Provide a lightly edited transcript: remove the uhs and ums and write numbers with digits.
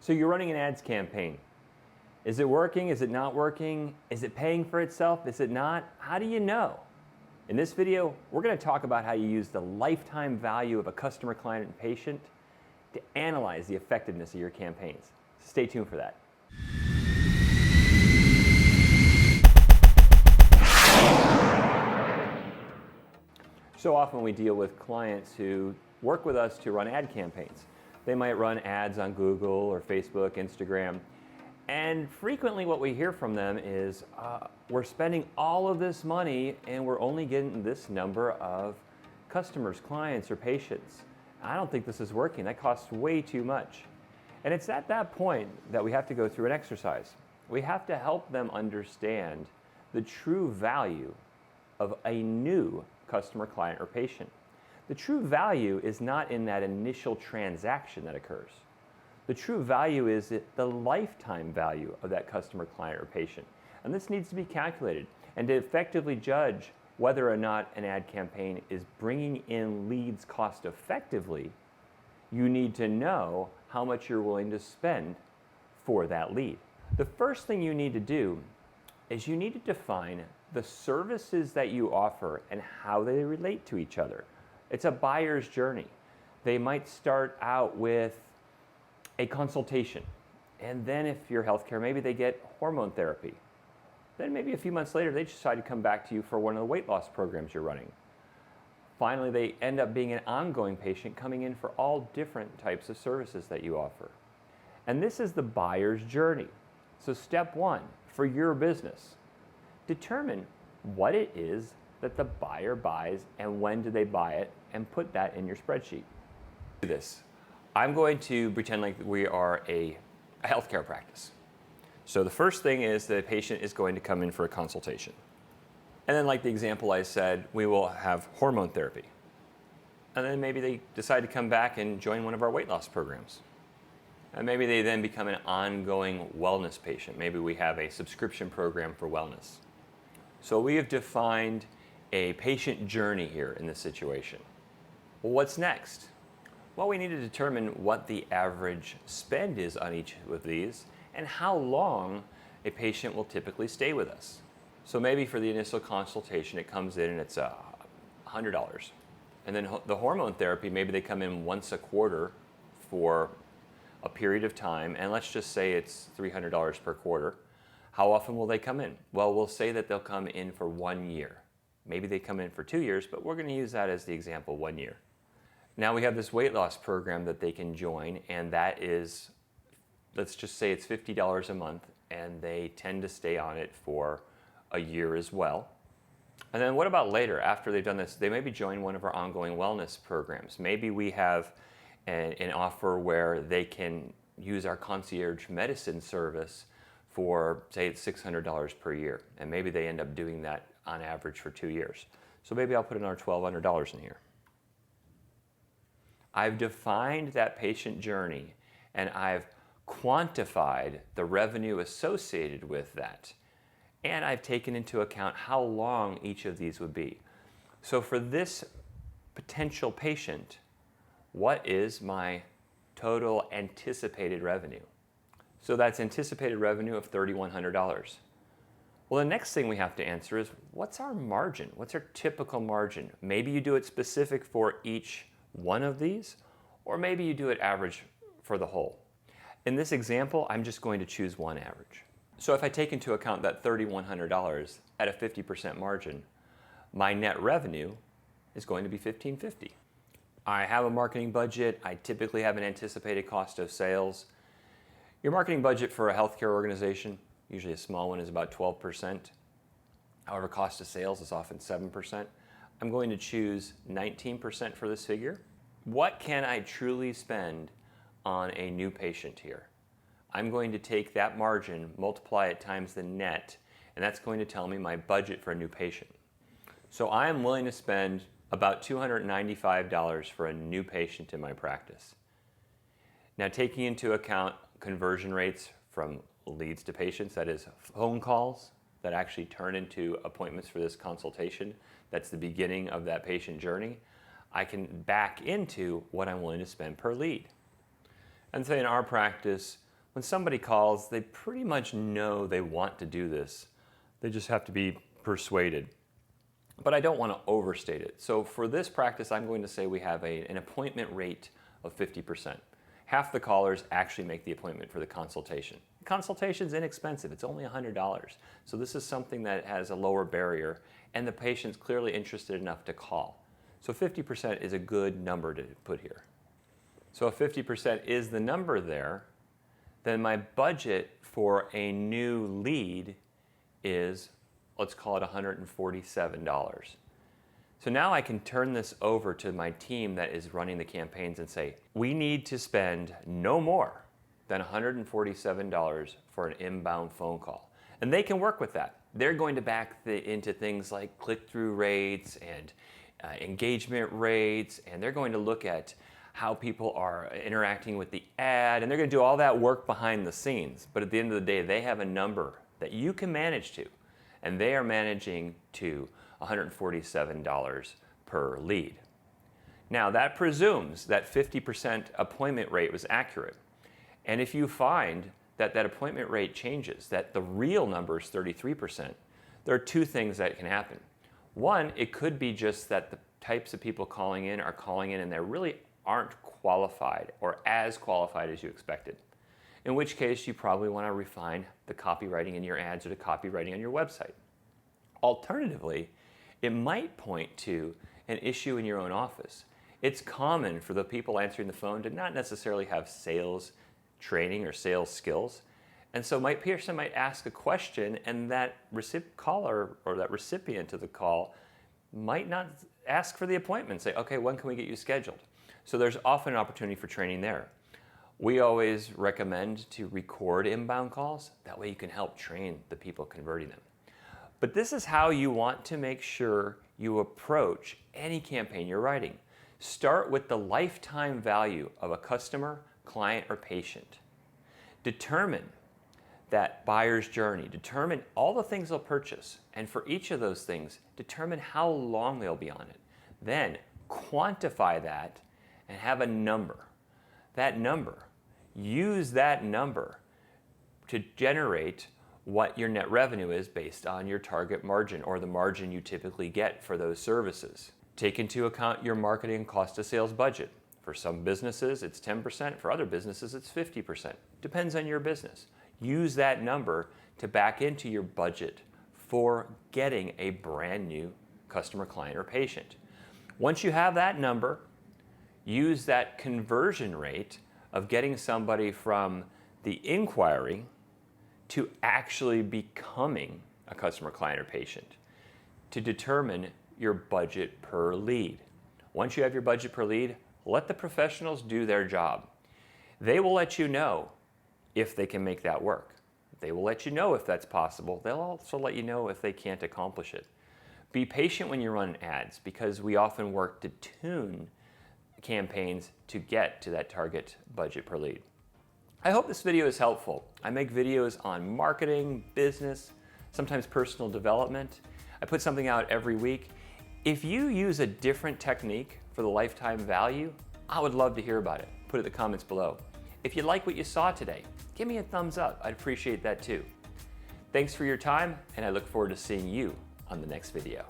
So you're running an ads campaign. Is it working? Is it not working? Is it paying for itself? Is it not? How do you know? In this video, we're going to talk about how you use the lifetime value of a customer, client, and patient to analyze the effectiveness of your campaigns. Stay tuned for that. So often we deal with clients who work with us to run ad campaigns. They might run ads on Google or Facebook, Instagram, and frequently what we hear from them is, we're spending all of this money and we're only getting this number of customers, clients, or patients. I don't think this is working. That costs way too much. And it's at that point that we have to go through an exercise. We have to help them understand the true value of a new customer, client, or patient. The true value is not in that initial transaction that occurs. The true value is the lifetime value of that customer, client, or patient. And this needs to be calculated. And to effectively judge whether or not an ad campaign is bringing in leads cost effectively, you need to know how much you're willing to spend for that lead. The first thing you need to do is you need to define the services that you offer and how they relate to each other. It's a buyer's journey. They might start out with a consultation, and then if you're healthcare, maybe they get hormone therapy. Then maybe a few months later, they decide to come back to you for one of the weight loss programs you're running. Finally, they end up being an ongoing patient coming in for all different types of services that you offer. And this is the buyer's journey. So step one, for your business, determine what it is that the buyer buys and when do they buy it, and put that in your spreadsheet. Do this. I'm going to pretend like we are a healthcare practice. So the first thing is the patient is going to come in for a consultation. And then, like the example I said, we will have hormone therapy. And then maybe they decide to come back and join one of our weight loss programs. And maybe they then become an ongoing wellness patient. Maybe we have a subscription program for wellness. So we have defined a patient journey here in this situation. Well, what's next? Well, we need to determine what the average spend is on each of these and how long a patient will typically stay with us. So maybe for the initial consultation, it comes in and it's $100. And then the hormone therapy, maybe they come in once a quarter for a period of time, and let's just say it's $300 per quarter. How often will they come in? Well, we'll say that they'll come in for 1 year. Maybe they come in for 2 years, but we're going to use that as the example, 1 year. Now we have this weight loss program that they can join, and that is, let's just say it's $50 a month, and they tend to stay on it for a year as well. And then what about later, after they've done this? They maybe join one of our ongoing wellness programs. Maybe we have an offer where they can use our concierge medicine service for, say, it's $600 per year, and maybe they end up doing that on average for 2 years. So maybe I'll put another $1,200 in here. I've defined that patient journey and I've quantified the revenue associated with that. And I've taken into account how long each of these would be. So for this potential patient, what is my total anticipated revenue? So that's anticipated revenue of $3,100. Well, the next thing we have to answer is, what's our margin? What's our typical margin? Maybe you do it specific for each one of these, or maybe you do it average for the whole. In this example, I'm just going to choose one average. So if I take into account that $3,100 at a 50% margin, my net revenue is going to be $1,550. I have a marketing budget. I typically have an anticipated cost of sales. Your marketing budget for a healthcare organization, usually a small one, is about 12%. However, cost of sales is often 7%. I'm going to choose 19% for this figure. What can I truly spend on a new patient here? I'm going to take that margin, multiply it times the net, and that's going to tell me my budget for a new patient. So I am willing to spend about $295 for a new patient in my practice. Now, taking into account conversion rates from leads to patients, that is phone calls that actually turn into appointments for this consultation, that's the beginning of that patient journey, I can back into what I'm willing to spend per lead. And say in our practice, When somebody calls, they pretty much know they want to do this. They just have to be persuaded. But I don't want to overstate it. So for this practice, I'm going to say we have an appointment rate of 50%. Half the callers actually make the appointment for the consultation. The consultation's inexpensive. It's only $100. So this is something that has a lower barrier, and the patient's clearly interested enough to call. So 50% is a good number to put here. So if 50% is the number there, then my budget for a new lead is, let's call it $147. So now I can turn this over to my team that is running the campaigns and say, we need to spend no more than $147 for an inbound phone call. And they can work with that. They're going to back into things like click-through rates and engagement rates, and they're going to look at how people are interacting with the ad, and they're going to do all that work behind the scenes. But at the end of the day, they have a number that you can manage to, and they are managing to $147 per lead. Now that presumes that 50% appointment rate was accurate. And if you find that that appointment rate changes, that the real number is 33%, there are two things that can happen. One, it could be just that the types of people calling in are calling in and they really aren't qualified or as qualified as you expected. In which case you probably want to refine the copywriting in your ads or the copywriting on your website. Alternatively, it might point to an issue in your own office. It's common for the people answering the phone to not necessarily have sales training or sales skills. And so my person might ask a question and that caller or that recipient of the call might not ask for the appointment, say, okay, when can we get you scheduled? So there's often an opportunity for training there. We always recommend to record inbound calls. That way you can help train the people converting them. But this is how you want to make sure you approach any campaign you're writing. Start with the lifetime value of a customer, client, or patient. Determine that buyer's journey. Determine all the things they'll purchase. And for each of those things, determine how long they'll be on it. Then quantify that and have a number. That number, use that number to generate what your net revenue is based on your target margin or the margin you typically get for those services. Take into account your marketing cost of sales budget. For some businesses, it's 10%. For other businesses, it's 50%. Depends on your business. Use that number to back into your budget for getting a brand new customer, client, or patient. Once you have that number, use that conversion rate of getting somebody from the inquiry to actually becoming a customer, client, or patient to determine your budget per lead. Once you have your budget per lead, let the professionals do their job. They will let you know if they can make that work. They will let you know if that's possible. They'll also let you know if they can't accomplish it. Be patient when you run ads because we often work to tune campaigns to get to that target budget per lead. I hope this video is helpful. I make videos on marketing, business, sometimes personal development. I put something out every week. If you use a different technique for the lifetime value, I would love to hear about it. Put it in the comments below. If you like what you saw today, give me a thumbs up. I'd appreciate that too. Thanks for your time, and I look forward to seeing you on the next video.